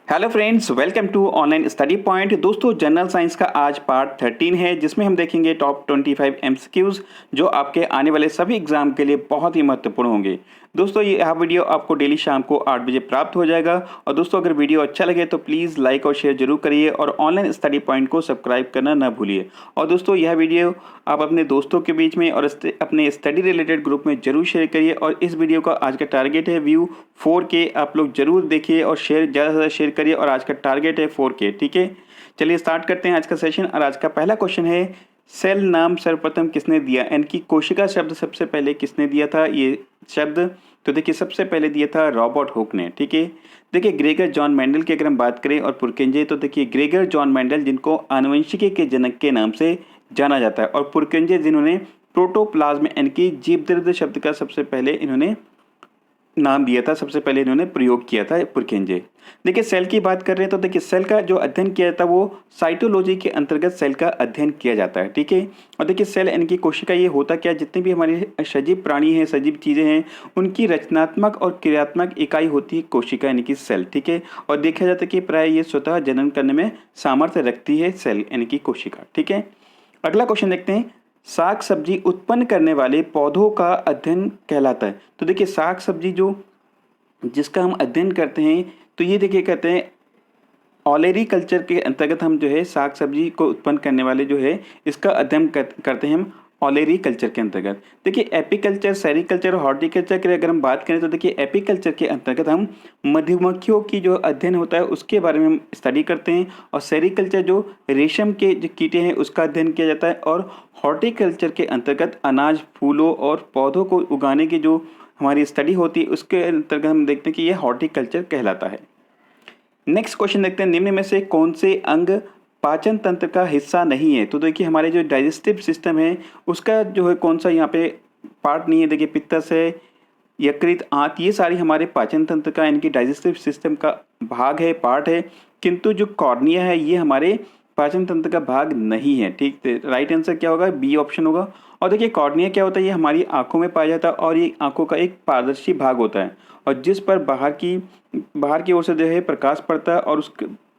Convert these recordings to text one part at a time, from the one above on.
Hello friends, welcome to online study point. दोस्तों, general science का आज पार्ट 13 है, जिसमें हम देखेंगे टॉप 25 एमसीक्यूज जो आपके आने वाले सभी एग्जाम के लिए बहुत ही महत्वपूर्ण होंगे। दोस्तों, यह वीडियो आपको डेली शाम को 8 बजे प्राप्त हो जाएगा। और दोस्तों, अगर वीडियो अच्छा लगे तो प्लीज़ लाइक और शेयर जरूर करिए और ऑनलाइन स्टडी पॉइंट को सब्सक्राइब करना ना भूलिए। और दोस्तों, यह वीडियो आप अपने दोस्तों के बीच में और अपने स्टडी रिलेटेड ग्रुप में जरूर शेयर करिए। और इस वीडियो का आज का टारगेट है व्यू 4K। आप लोग जरूर देखिए और शेयर ज़्यादा से ज़्यादा शेयर करिए। और आज का टारगेट है 4K। ठीक है, चलिए स्टार्ट करते हैं आज का सेशन। और आज का पहला क्वेश्चन है, सेल नाम सर्वप्रथम किसने दिया? यानी कि कोशिका शब्द सबसे पहले किसने दिया था ये शब्द? तो देखिए, सबसे पहले दिया था रॉबर्ट हुक ने। ठीक है, देखिए ग्रेगर जॉन मेंडल की अगर हम बात करें और पुरकिंजे, तो देखिए ग्रेगर जॉन मेंडल जिनको आनुवंशिकी के जनक के नाम से जाना जाता है, और पुरकिंजे जिन्होंने प्रोटोप्लाज्म यानी कि जीव द्रव्य शब्द का सबसे पहले इन्होंने नाम दिया था, सबसे पहले इन्होंने प्रयोग किया था पुरकिंजे। देखिए सेल की बात कर रहे हैं तो देखिए सेल का जो अध्ययन किया जाता है वो साइटोलॉजी के अंतर्गत सेल का अध्ययन किया जाता है। ठीक है, और देखिए सेल यानी कि कोशिका ये होता क्या, जितने भी हमारे सजीव प्राणी हैं, सजीव चीज़ें हैं, उनकी रचनात्मक और क्रियात्मक इकाई होती है कोशिका यानी कि सेल। ठीक है, और देखा जाता है कि प्राय ये स्वतः जनन करने में सामर्थ्य रखती है सेल यानी कि कोशिका। ठीक है, अगला क्वेश्चन देखते हैं, साग सब्जी उत्पन्न करने वाले पौधों का अध्ययन कहलाता है। तो देखिए साग सब्जी जो जिसका हम अध्ययन करते हैं, तो ये देखिए कहते हैं ऑलेरी कल्चर के अंतर्गत हम जो है साग सब्जी को उत्पन्न करने वाले जो है इसका अध्ययन करते हैं हम ऑलेरी कल्चर के अंतर्गत। देखिए एपीकल्चर, सेरीकल्चर और हॉर्टिकल्चर की अगर हम बात करें तो देखिए एपीकल्चर के अंतर्गत हम मधुमक्खियों की जो अध्ययन होता है उसके बारे में हम स्टडी करते हैं, और सेरीकल्चर जो रेशम के जो कीटे हैं उसका अध्ययन किया जाता है, और हॉर्टिकल्चर के अंतर्गत अनाज, फूलों और पौधों को उगाने की जो हमारी स्टडी होती है उसके अंतर्गत हम देखते हैं कि यह हॉर्टिकल्चर कहलाता है। नेक्स्ट क्वेश्चन देखते हैं, निम्न में से कौन से अंग पाचन तंत्र का हिस्सा नहीं है? तो देखिए हमारे जो डाइजेस्टिव सिस्टम है उसका जो है कौन सा यहाँ पे पार्ट नहीं है? देखिए पित्तस है, यकृत, आंत, ये सारी हमारे पाचन तंत्र का यानी कि डाइजेस्टिव सिस्टम का भाग है, पार्ट है। किंतु जो कॉर्निया है ये हमारे पाचन तंत्र का भाग नहीं है। ठीक है, राइट आंसर क्या होगा? बी ऑप्शन होगा। और देखिए कॉर्निया क्या होता है? ये हमारी आंखों में पाया जाता है और ये आंखों का एक पारदर्शी भाग होता है, और जिस पर बाहर की ओर से जो है प्रकाश पड़ता है, और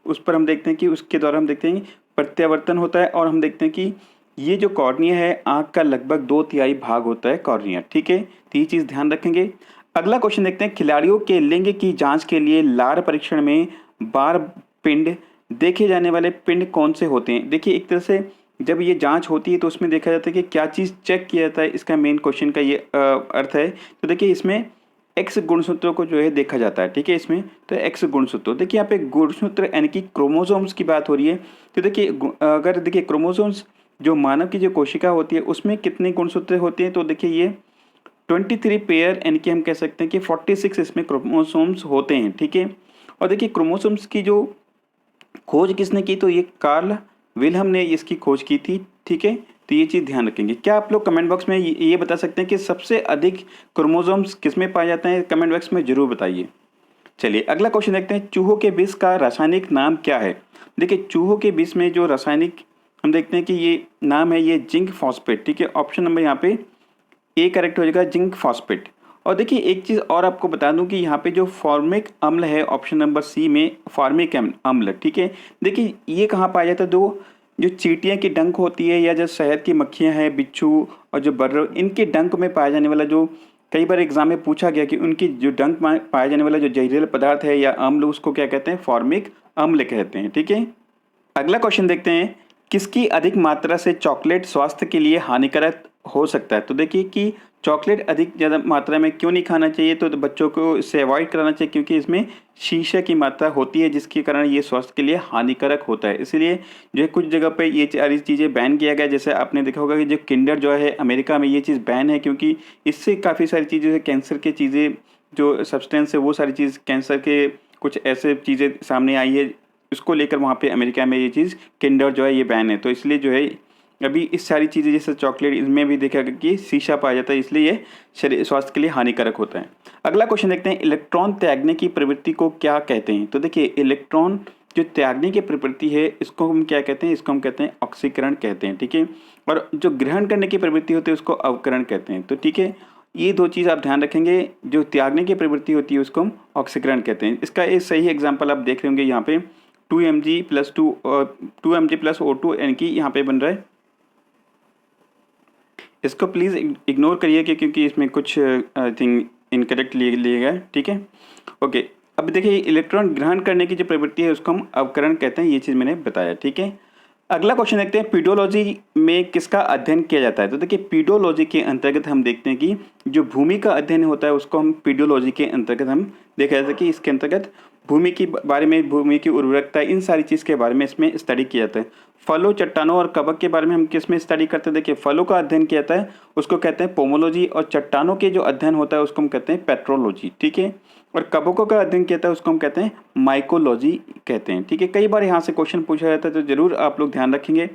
उस पर हम देखते हैं कि उसके द्वारा हम देखते हैं प्रत्यावर्तन होता है, और हम देखते हैं कि ये जो कॉर्निया है आंख का लगभग 2/3 भाग होता है कॉर्निया। ठीक है, तो ये चीज़ ध्यान रखेंगे। अगला क्वेश्चन देखते हैं, खिलाड़ियों के लिंग की जांच के लिए लार परीक्षण में बार पिंड देखे जाने वाले पिंड कौन से होते हैं? देखिए एक तरह से जब ये जांच होती है तो उसमें देखा जाता है कि क्या चीज़ चेक किया जाता है, इसका मेन क्वेश्चन का ये अर्थ है। तो देखिए इसमें एक्स गुणसूत्रों को जो है देखा जाता है। ठीक है, इसमें तो एक्स गुणसूत्र, देखिए यहाँ पे गुणसूत्र यानी कि क्रोमोसोम्स की बात हो रही है। तो देखिए अगर देखिए क्रोमोसोम्स जो मानव की जो कोशिका होती है उसमें कितने गुणसूत्र होते हैं? तो देखिए ये 23 पेयर यानी कि हम कह सकते हैं कि 46 इसमें क्रोमोसोम्स होते हैं। ठीक है, और देखिए क्रोमोसोम्स की जो खोज किसने की? तो ये कार्ल विल्हम ने इसकी खोज की थी। ठीक है, तो ये चीज़ ध्यान रखेंगे। क्या आप लोग कमेंट बॉक्स में ये बता सकते हैं कि सबसे अधिक क्रोमोसोम्स किस में पाए जाते हैं? कमेंट बॉक्स में जरूर बताइए। चलिए अगला क्वेश्चन देखते हैं, चूहों के विष का रासायनिक नाम क्या है? देखिए चूहों के विष में जो रासायनिक हम देखते हैं कि ये नाम है ये जिंक फॉस्फेट। ठीक है, ऑप्शन नंबर यहाँ पे ए करेक्ट हो जाएगा, जिंक फॉस्फेट। और देखिए एक चीज़ और आपको बता दूं कि यहाँ पे जो फॉर्मिक अम्ल है ऑप्शन नंबर सी में, फॉर्मिक अम्ल। ठीक है, देखिए ये कहाँ पाया जाता है? जो चींटियाँ की डंक होती है, या जो शहद की मक्खियाँ हैं, बिच्छू और जो बर्र, इनके डंक में पाया जाने वाला जो कई बार एग्जाम में पूछा गया कि उनकी जो डंक में पाया जाने वाला जो जहरीला पदार्थ है या अम्ल, उसको क्या कहते हैं? फॉर्मिक अम्ल कहते हैं। ठीक है, अगला क्वेश्चन देखते हैं, किसकी अधिक मात्रा से चॉकलेट स्वास्थ्य के लिए हानिकारक हो सकता है? तो देखिए कि चॉकलेट अधिक ज़्यादा मात्रा में क्यों नहीं खाना चाहिए? तो बच्चों को इससे अवॉइड कराना चाहिए, क्योंकि इसमें शीशा की मात्रा होती है जिसके कारण ये स्वास्थ्य के लिए हानिकारक होता है। इसलिए जो है कुछ जगह पे ये सारी चीज़ें बैन किया गया। जैसे आपने देखा होगा कि जो किंडर जो है अमेरिका में ये चीज़ बैन है, क्योंकि इससे काफ़ी सारी चीज़ें कैंसर की चीज़ें जो सब्सटेंस है वो सारी चीज़ कैंसर के कुछ ऐसे चीज़ें सामने आई है, इसको लेकर वहाँ पे अमेरिका में ये चीज़ किंडर जो है ये बैन है। तो इसलिए जो है अभी इस सारी चीज़ें जैसे चॉकलेट, इसमें भी देखा गया कि शीशा पाया जाता है, इसलिए ये शरीर स्वास्थ्य के लिए हानिकारक होता है। अगला क्वेश्चन देखते हैं, इलेक्ट्रॉन त्यागने की प्रवृत्ति को क्या कहते हैं? तो देखिए इलेक्ट्रॉन जो त्यागने की प्रवृत्ति है इसको हम क्या कहते हैं? इसको हम कहते हैं ऑक्सीकरण कहते हैं। ठीक है, और जो ग्रहण करने की प्रवृत्ति होती है उसको अवकरण कहते हैं। तो ठीक है, ये 2 चीज़ आप ध्यान रखेंगे। जो त्यागने की प्रवृत्ति होती है उसको हम ऑक्सीकरण कहते हैं। इसका एक सही एग्जांपल आप देख रहे होंगे यहाँ पे 2 mg प्लस O2 यानी कि यहाँ पे बन रहा है। इसको प्लीज़ इग्नोर करिए क्योंकि इसमें कुछ आई थिंक इनकरेक्ट लिए गया है, ठीक है। ओके, अब देखिए इलेक्ट्रॉन ग्रहण करने की जो प्रवृत्ति है उसको हम अवकरण कहते हैं, ये चीज़ मैंने बताया, ठीक है। अगला क्वेश्चन देखते हैं, पीडोलॉजी में किसका अध्ययन किया जाता है। तो देखिए पीडोलॉजी के अंतर्गत हम देखते हैं कि जो भूमि का अध्ययन होता है उसको हम पीडोलॉजी के अंतर्गत हम देखा जाता है कि इसके अंतर्गत भूमि के बारे में, भूमि की उर्वरकता, इन सारी चीज़ के बारे में इसमें स्टडी किया जाता है। फलों, चट्टानों और कवक के बारे में हम किस में स्टडी करते हैं। देखिए फलों का अध्ययन किया जाता है उसको कहते हैं पोमोलॉजी, और चट्टानों के जो अध्ययन होता है उसको हम कहते हैं पेट्रोलॉजी, ठीक है। और कवकों का अध्ययन किया जाता है उसको हम कहते हैं माइकोलॉजी कहते हैं, ठीक है। कई बार यहाँ से क्वेश्चन पूछा जाता है तो जरूर आप लोग ध्यान रखेंगे।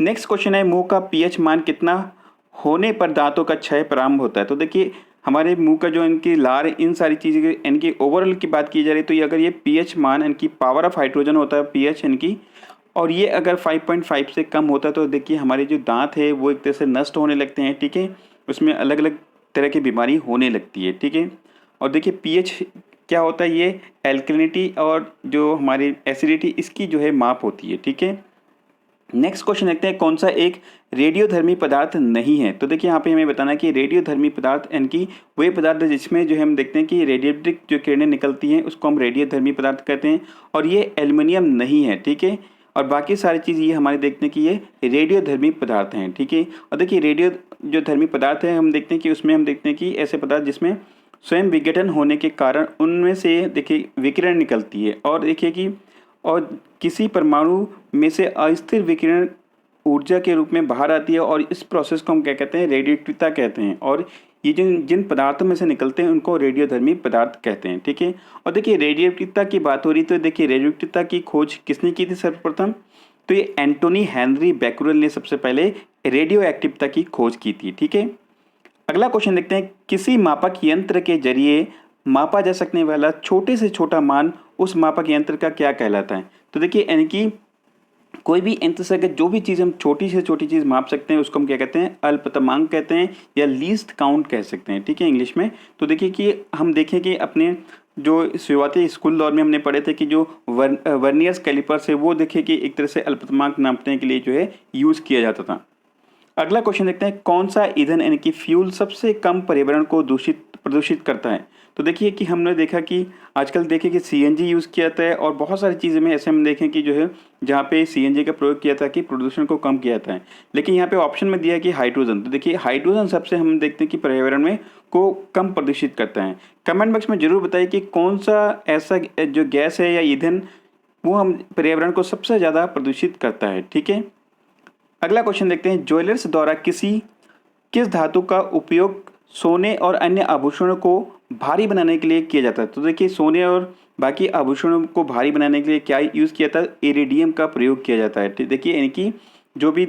नेक्स्ट क्वेश्चन है, मुंह का पीएच मान कितना होने पर दांतों का क्षय प्रारंभ होता है। तो देखिए हमारे मुंह का जो इनकी लार, इन सारी चीज़ें इनकी ओवरऑल की बात की जा रही है तो ये अगर ये पीएच मान इनकी पावर ऑफ हाइड्रोजन होता है पीएच इनकी, और ये अगर 5.5 से कम होता है तो देखिए हमारे जो दांत है वो एक तरह से नष्ट होने लगते हैं, ठीक है। उसमें अलग अलग तरह की बीमारी होने लगती है, ठीक है। और देखिए पीएच क्या होता है, ये एल्कलिनिटी और जो हमारी एसिडिटी इसकी जो है माप होती है, ठीक है। नेक्स्ट क्वेश्चन देखते हैं, कौन सा एक रेडियोधर्मी पदार्थ नहीं है। तो देखिए यहाँ पे हमें बताना है कि रेडियोधर्मी पदार्थ यानी कि वही पदार्थ जिसमें जो है हम देखते हैं कि रेडियोइलेक्ट्रिक जो किरणें निकलती हैं उसको हम रेडियोधर्मी पदार्थ कहते हैं, और ये एल्युमिनियम नहीं है, ठीक है। और बाकी सारी चीज़ ये हमारे देखते हैं कि ये रेडियोधर्मी पदार्थ हैं, ठीक है। और देखिए रेडियो जो धर्मी पदार्थ है हम देखते हैं कि उसमें हम देखते हैं कि ऐसे पदार्थ जिसमें स्वयं विघटन होने के कारण उनमें से देखिए विकिरण निकलती है, और देखिए कि और किसी परमाणु में से अस्थिर विकिरण ऊर्जा के रूप में बाहर आती है, और इस प्रोसेस को हम क्या कहते हैं, रेडियोक्टिवता कहते हैं। और ये जिन जिन पदार्थों में से निकलते हैं उनको रेडियोधर्मी पदार्थ कहते हैं, ठीक है। और देखिए रेडियोक्टिवता की बात हो रही तो देखिए रेडियोक्टिवता की खोज किसने की थी सर्वप्रथम, तो ये एंटोनी हेनरी बैकुरेल ने सबसे पहले रेडियो एक्टिवता की खोज की थी, ठीक है। अगला क्वेश्चन देखते हैं, किसी मापक यंत्र के जरिए मापा जा सकने वाला छोटे से छोटा मान उस मापक यंत्र का क्या कहलाता है। तो देखिए यानी कि कोई भी यंत्र से अगर जो भी चीज़ हम छोटी से छोटी चीज़ माप सकते हैं उसको हम क्या कहते हैं, अल्पतमांक कहते हैं, या लीस्ट काउंट कह सकते हैं, ठीक है, इंग्लिश में। तो देखिए कि हम देखें कि अपने जो शुरुआती स्कूल दौर में हमने पढ़े थे कि जो वर्नियर्स कैलिपर्स है वो देखिए कि एक तरह से अल्पतमांक नापने के लिए जो है यूज़ किया जाता था। अगला क्वेश्चन देखते हैं, कौन सा ईंधन यानी कि फ्यूल सबसे कम पर्यावरण को प्रदूषित करता है। तो देखिए कि हमने देखा कि आजकल देखें कि सीएनजी यूज़ किया जाता है, और बहुत सारी चीज़ें में ऐसे हम देखें कि जो है जहाँ पे सीएनजी का प्रयोग किया था कि प्रदूषण को कम किया जाता है। लेकिन यहाँ पे ऑप्शन में दिया है कि हाइड्रोजन। तो देखिए हाइड्रोजन सबसे हम देखते हैं कि पर्यावरण में को कम प्रदूषित करता है। कमेंट बॉक्स में जरूर बताइए कि कौन सा ऐसा जो गैस है या ईंधन वो हम पर्यावरण को सबसे ज़्यादा प्रदूषित करता है, ठीक है। अगला क्वेश्चन देखते हैं, ज्वेलर्स द्वारा किस धातु का उपयोग सोने और अन्य आभूषणों को भारी बनाने के लिए किया जाता है। तो देखिए सोने और बाकी आभूषणों को भारी बनाने के लिए क्या यूज़ किया जाता है, इरिडियम का प्रयोग किया जाता है। देखिए यानी कि जो भी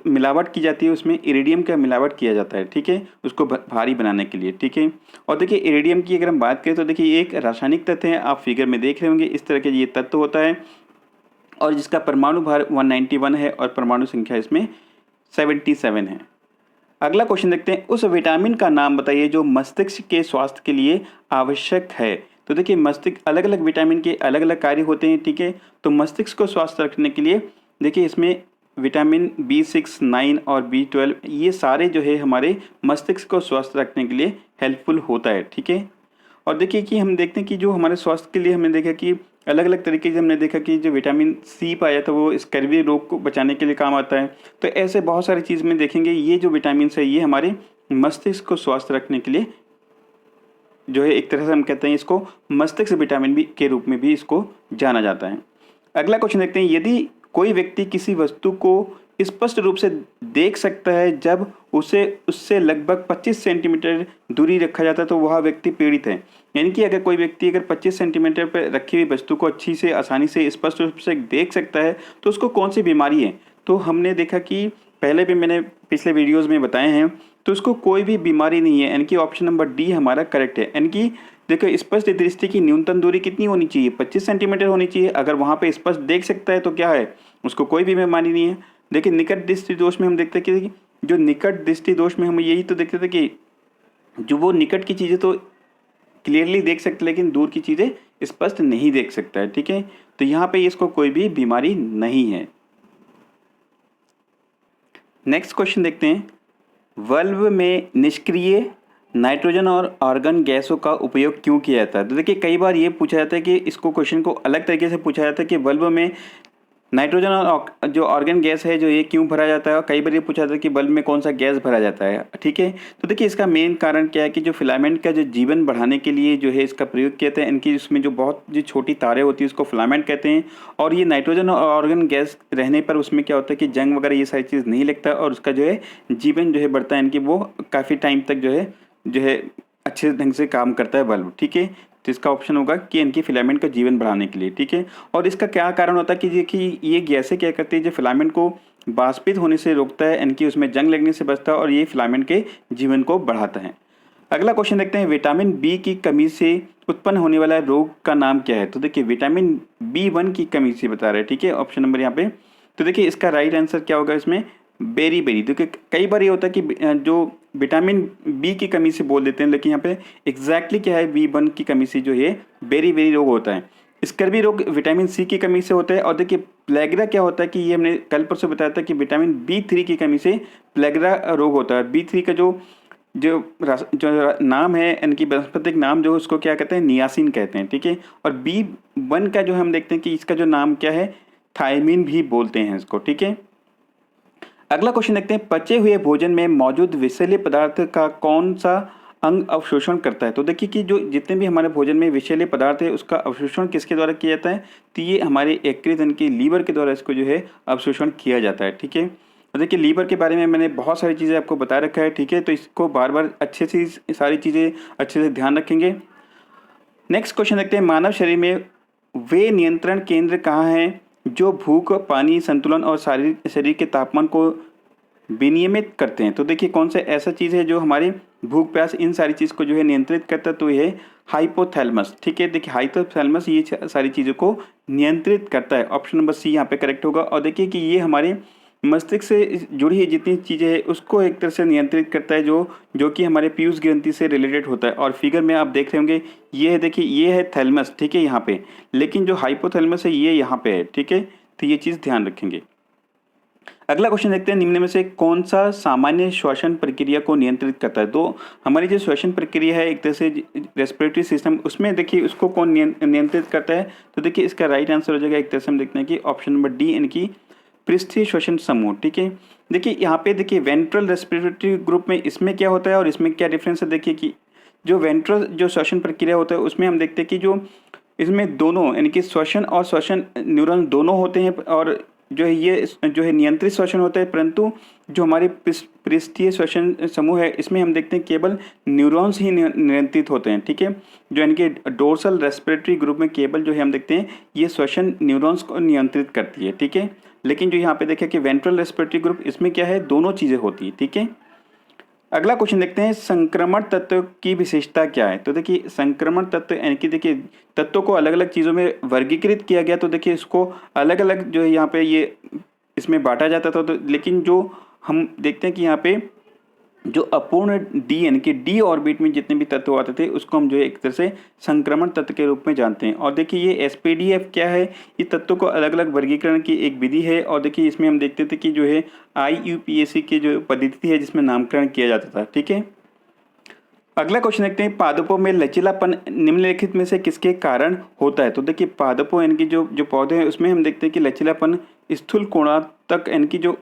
मिलावट की जाती है उसमें इरिडियम का मिलावट किया जाता है, ठीक है, उसको भारी बनाने के लिए, ठीक है। और देखिए इरिडियम की अगर हम बात करें तो देखिए एक रासायनिक तत्व है, आप फिगर में देख रहे होंगे इस तरह के ये तत्व होता है, और जिसका परमाणु भार 191 है और परमाणु संख्या इसमें 77 है। अगला क्वेश्चन देखते हैं, उस विटामिन का नाम बताइए जो मस्तिष्क के स्वास्थ्य के लिए आवश्यक है। तो देखिए मस्तिष्क अलग अलग विटामिन के अलग अलग कार्य होते हैं, ठीक है। तो मस्तिष्क को स्वस्थ रखने के लिए देखिए इसमें विटामिन B6, 9 और B12 ये सारे जो है हमारे मस्तिष्क को स्वस्थ रखने के लिए हेल्पफुल होता है, ठीक है। और देखिए कि हम देखते हैं कि जो हमारे स्वास्थ्य के लिए हमने देखा कि अलग अलग तरीके से हमने देखा कि जो विटामिन C पाया था वो स्कर्वी रोग को बचाने के लिए काम आता है। तो ऐसे बहुत सारी चीज़ में देखेंगे ये जो विटामिन है ये हमारे मस्तिष्क को स्वस्थ रखने के लिए जो है एक तरह से हम कहते हैं इसको मस्तिष्क विटामिन बी के रूप में भी इसको जाना जाता है। अगला क्वेश्चन देखते हैं, यदि कोई व्यक्ति किसी वस्तु को स्पष्ट रूप से देख सकता है जब उसे उससे लगभग 25 सेंटीमीटर दूरी रखा जाता है तो वह व्यक्ति पीड़ित है। यानी कि अगर कोई व्यक्ति अगर 25 सेंटीमीटर पर रखी हुई वस्तु को अच्छी से आसानी से स्पष्ट रूप से देख सकता है तो उसको कौन सी बीमारी है। तो हमने देखा कि पहले भी मैंने पिछले वीडियोज़ में बताए हैं, तो उसको कोई भी बीमारी नहीं है, यानी कि ऑप्शन नंबर डी हमारा करेक्ट है। यानी कि देखो स्पष्ट दृष्टि की न्यूनतम दूरी कितनी होनी चाहिए, 25 सेंटीमीटर होनी चाहिए। अगर वहाँ पे स्पष्ट देख सकता है तो क्या है, उसको कोई भी बीमारी नहीं है। देखिए निकट दृष्टि दोष में हम देखते हैं कि जो निकट दृष्टि दोष में हम यही तो देखते थे कि जो वो निकट की चीज़ें तो क्लियरली देख सकते हैं, लेकिन दूर की चीज़ें स्पष्ट नहीं देख सकता है। ठीक है, तो यहाँ पे इसको कोई भी बीमारी नहीं है। नेक्स्ट क्वेश्चन देखते हैं, बल्ब में निष्क्रिय नाइट्रोजन और आर्गन गैसों का उपयोग क्यों किया जाता है? तो देखिए कई बार ये पूछा जाता है कि इसको क्वेश्चन को अलग तरीके से पूछा जाता है कि बल्ब में नाइट्रोजन और जो आर्गन गैस है जो ये क्यों भरा जाता है, और कई बार ये पूछा जाता है कि बल्ब में कौन सा गैस भरा जाता है। ठीक है, तो देखिए इसका मेन कारण क्या है कि जो फिलामेंट का जो जीवन बढ़ाने के लिए जो है इसका प्रयोग किया जाता है। इनकी इसमें जो बहुत जो छोटी तारें होती है उसको फिलामेंट कहते हैं, और ये नाइट्रोजन और आर्गन गैस रहने पर उसमें क्या होता है कि जंग वगैरह ये सारी चीज़ नहीं लगता, और उसका जो है जीवन जो है बढ़ता है, इनकी वो काफ़ी टाइम तक जो है अच्छे ढंग से काम करता है बल्ब। ठीक है, तो इसका ऑप्शन होगा कि इनकी फिलामेंट का जीवन बढ़ाने के लिए। ठीक है, और इसका क्या कारण होता है कि देखिए ये गैसें क्या करती है, जो फिलामेंट को वाष्पित होने से रोकता है, इनकी उसमें जंग लगने से बचता है, और ये फिलामेंट के जीवन को बढ़ाता है। अगला क्वेश्चन देखते हैं, विटामिन बी की कमी से उत्पन्न होने वाला रोग का नाम क्या है? तो देखिए विटामिन B1 की कमी से बता रहे हैं। ठीक है, ऑप्शन नंबर यहाँ पे, तो देखिए इसका राइट आंसर क्या होगा इसमें, बेरी। देखिए कई बार ये होता है कि जो विटामिन बी की कमी से बोल देते हैं, लेकिन यहाँ पे एग्जैक्टली क्या है, B1 की कमी से जो है बेरी रोग होता है। स्कर्वी रोग विटामिन सी की कमी से होता है। और देखिए प्लेगरा क्या होता है कि ये हमने कल परसों बताया था कि विटामिन B3 की कमी से प्लेगरा रोग होता है। B3 का जो जो जो नाम है, इनकी वनस्पतिक नाम जो उसको क्या कहते हैं, नियासिन कहते हैं। ठीक है, और B1 का जो हम देखते हैं कि इसका जो नाम क्या है, थायमिन भी बोलते हैं इसको। ठीक है, अगला क्वेश्चन देखते हैं, पचे हुए भोजन में मौजूद विषैले पदार्थ का कौन सा अंग अवशोषण करता है? तो देखिए कि जो जितने भी हमारे भोजन में विषैले पदार्थ है उसका अवशोषण किसके द्वारा किया जाता है? तो ये हमारे यकृत यानी कि लीवर के द्वारा इसको जो है अवशोषण किया जाता है। ठीक है, तो देखिए लीवर के बारे में मैंने बहुत सारी चीज़ें आपको बता रखा है। ठीक है, तो इसको बार बार अच्छे से सारी चीज़ें अच्छे से ध्यान रखेंगे। नेक्स्ट क्वेश्चन देखते हैं, मानव शरीर में वे नियंत्रण केंद्र कहाँ हैं जो भूख, पानी संतुलन और शरीर के तापमान को विनियमित करते हैं? तो देखिए कौन सा ऐसा चीज़ है जो हमारे भूख, प्यास इन सारी चीज़ को जो है नियंत्रित करता है? तो ये है हाइपोथैलेमस। ठीक है, देखिए हाइपोथैलेमस ये सारी चीज़ों को नियंत्रित करता है। ऑप्शन नंबर सी यहाँ पे करेक्ट होगा। और देखिए कि ये हमारे मस्तिष्क से जुड़ी हुई जितनी चीज़ें हैं उसको एक तरह से नियंत्रित करता है, जो कि हमारे पीयूष ग्रंथि से रिलेटेड होता है। और फिगर में आप देख रहे होंगे, ये है, देखिए ये है थैलेमस। ठीक है, यहाँ पे, लेकिन जो हाइपोथैलेमस है ये यहाँ पे है। ठीक है, तो ये चीज़ ध्यान रखेंगे। अगला क्वेश्चन देखते हैं, निम्न में से कौन सा सामान्य श्वसन प्रक्रिया को नियंत्रित करता है? तो हमारी जो श्वसन प्रक्रिया है एक तरह से रेस्पिरेटरी सिस्टम, उसमें देखिए उसको कौन नियंत्रित करता है? तो देखिए इसका राइट आंसर हो जाएगा, एक तरह से हम देखते हैं कि ऑप्शन नंबर डी, इनकी पृष्ठीय श्वसन समूह। ठीक है, देखिए यहाँ पे देखिए वेंट्रल रेस्पिरेटरी ग्रुप में इसमें क्या होता है और इसमें क्या डिफरेंस है? देखिए कि जो वेंट्रल जो श्वसन प्रक्रिया होता है उसमें हम देखते हैं कि जो इसमें दोनों यानी कि श्वसन और श्वसन न्यूरॉन दोनों होते हैं, और जो है ये जो है नियंत्रित श्वसन होता है। परंतु जो हमारे पृष्ठीय श्वसन समूह है इसमें हम देखते हैं केवल न्यूरॉन्स ही नियंत्रित होते हैं। ठीक है, जो इनके डोर्सल रेस्पिरेटरी ग्रुप में केवल जो है हम देखते हैं ये श्वसन न्यूरॉन्स को नियंत्रित करती है। ठीक है, लेकिन जो यहाँ पे देखिए कि वेंट्रल रेस्पिरेटरी ग्रुप इसमें क्या है, दोनों चीज़ें होती है। ठीक है, अगला क्वेश्चन देखते हैं, संक्रमण तत्व की विशेषता क्या है? तो देखिए संक्रमण तत्व यानी कि देखिए तत्वों को अलग अलग चीज़ों में वर्गीकृत किया गया, तो देखिए इसको अलग अलग जो है यहाँ पे ये इसमें बांटा जाता था। तो लेकिन जो हम देखते हैं कि यहाँ पे जो अपूर्ण डी यानी कि डी ऑर्बिट में जितने भी तत्व आते थे उसको हम जो है एक तरह से संक्रमण तत्व के रूप में जानते हैं। और देखिए ये एसपीडीएफ क्या है, ये तत्वों को अलग अलग वर्गीकरण की एक विधि है। और देखिए इसमें हम देखते थे कि जो है IUPAC की जो पद्धति है जिसमें नामकरण किया जाता था। ठीक है, अगला क्वेश्चन देखते हैं, पादपों में लचीलापन निम्नलिखित में से किसके कारण होता है? तो देखिए पादपों यानी कि जो पौधे हैं उसमें हम देखते हैं कि लचीलापन स्थूल कोणातक यानी कि जो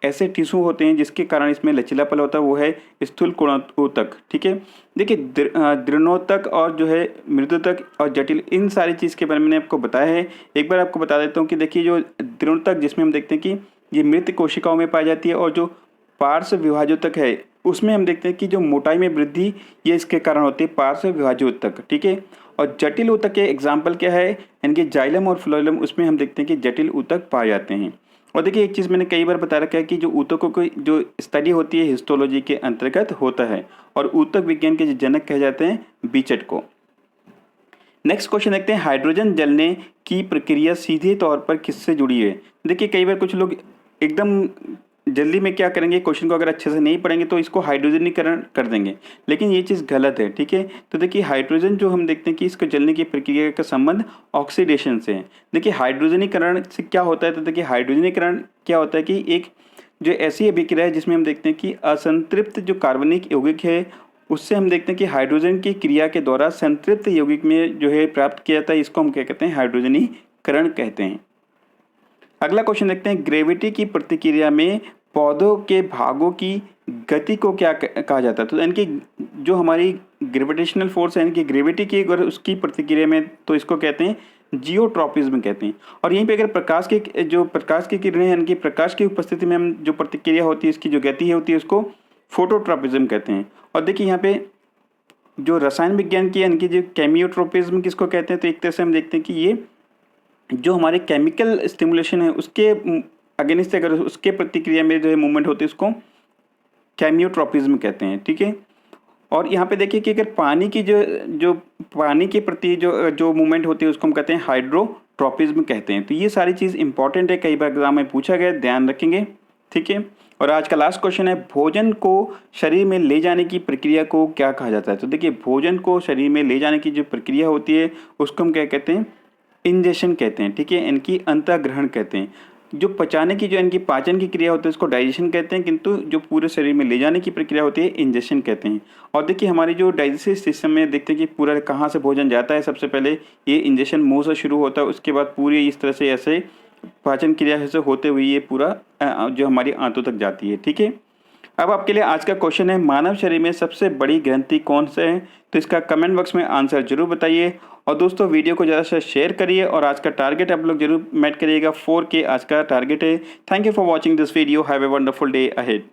ऐसे टिश्यू होते हैं जिसके कारण इसमें लचीलापन होता है वो है स्थूल कोणातक। ठीक है, देखिए दृढ़ोतक और जो है मृदुतक और जटिल, इन सारी चीज़ के बारे में मैंने आपको बताया है। एक बार आपको बता देता हूँ कि देखिए जो दृढ़ोतक जिसमें हम देखते हैं कि ये मृत कोशिकाओं में पाई जाती है, और जो पार्श्व विभाजोतक है उसमें हम देखते हैं कि जो मोटाई में वृद्धि ये इसके कारण होती है, पार्श्व विभाजोतक। ठीक है, और जटिल ऊतक के एग्जाम्पल क्या है, इनके जाइलम और फ्लोएम, उसमें हम देखते हैं कि जटिल ऊतक पाए जाते हैं। और देखिए एक चीज़ मैंने कई बार बता रखा है कि जो ऊतकों की जो स्टडी होती है हिस्टोलॉजी के अंतर्गत होता है, और ऊतक विज्ञान के जनक कहे जाते हैं बीचट को। नेक्स्ट क्वेश्चन देखते हैं, हाइड्रोजन जलने की प्रक्रिया सीधे तौर पर किससे जुड़ी है? देखिए कई बार कुछ लोग एकदम जल्दी में क्या करेंगे, क्वेश्चन को अगर अच्छे से नहीं पढ़ेंगे तो इसको हाइड्रोजनीकरण कर देंगे, लेकिन ये चीज़ गलत है। ठीक है, तो देखिए हाइड्रोजन जो हम देखते हैं कि इसको जलने की प्रक्रिया का संबंध ऑक्सीडेशन से है। देखिए हाइड्रोजनीकरण से क्या होता है, तो देखिए हाइड्रोजनीकरण क्या होता है कि एक जो ऐसी अभिक्रिया है जिसमें हम देखते हैं कि असंतृप्त जो कार्बनिक यौगिक है उससे हम देखते हैं कि हाइड्रोजन की क्रिया के द्वारा संतृप्त यौगिक में जो है प्राप्त किया जाता है, इसको हम क्या कहते हैं, हाइड्रोजनीकरण कहते हैं। अगला क्वेश्चन देखते हैं, ग्रेविटी की प्रतिक्रिया में पौधों के भागों की गति को क्या कहा जाता है। तो यानी कि जो हमारी ग्रेविटेशनल फोर्स है, यानी कि ग्रेविटी की अगर उसकी प्रतिक्रिया में, तो इसको कहते हैं जियोट्रॉपिज्म कहते हैं। और यहीं पे अगर प्रकाश की किरणें यानी कि प्रकाश की उपस्थिति में हम जो प्रतिक्रिया होती है, इसकी जो गति है होती है, उसको फोटोट्रॉपिज्म कहते हैं। और देखिए यहाँ पे जो रसायन विज्ञान की यानी कि जो केमियोट्रोपिज्म किसको कहते हैं, तो एक तरह से हम देखते हैं कि ये जो हमारे केमिकल स्टिमुलेशन है उसके अगेंस्ट अगर उसके प्रतिक्रिया में जो है मूवमेंट होती है उसको केमियोट्रोपिज्म कहते हैं। ठीक है, और यहाँ पे देखिए कि अगर पानी की जो पानी के प्रति जो मूवमेंट होती है उसको हम कहते हैं हाइड्रोट्रोपिज्म कहते हैं। तो ये सारी चीज़ इंपॉर्टेंट है, कई बार एग्जाम में पूछा गया, ध्यान रखेंगे। ठीक है, और आज का लास्ट क्वेश्चन है, भोजन को शरीर में ले जाने की प्रक्रिया को क्या कहा जाता है। तो देखिए भोजन को शरीर में ले जाने की जो प्रक्रिया होती है उसको हम क्या कहते हैं, इंजेशन कहते हैं। ठीक है, इनकी अंतःग्रहण कहते हैं। जो पचाने की जो इनकी पाचन की क्रिया होती है उसको डाइजेशन कहते हैं, किंतु जो पूरे शरीर में ले जाने की प्रक्रिया होती है इंजेशन कहते हैं। और देखिए हमारी जो डाइजेस्टिव सिस्टम में देखते हैं कि पूरा कहाँ से भोजन जाता है, सबसे पहले ये इंजेशन मुंह से शुरू होता है, उसके बाद पूरी इस तरह से ऐसे पाचन क्रिया से होते हुए ये पूरा जो हमारी आंतों तक जाती है। ठीक है, अब आपके लिए आज का क्वेश्चन है, मानव शरीर में सबसे बड़ी ग्रंथि कौन सा है। तो इसका कमेंट बॉक्स में आंसर जरूर बताइए, और दोस्तों वीडियो को ज़्यादा से शेयर करिए, और आज का टारगेट आप लोग जरूर मेट करिएगा, 4K आज का टारगेट है। Thank you for watching this video, have a wonderful day ahead.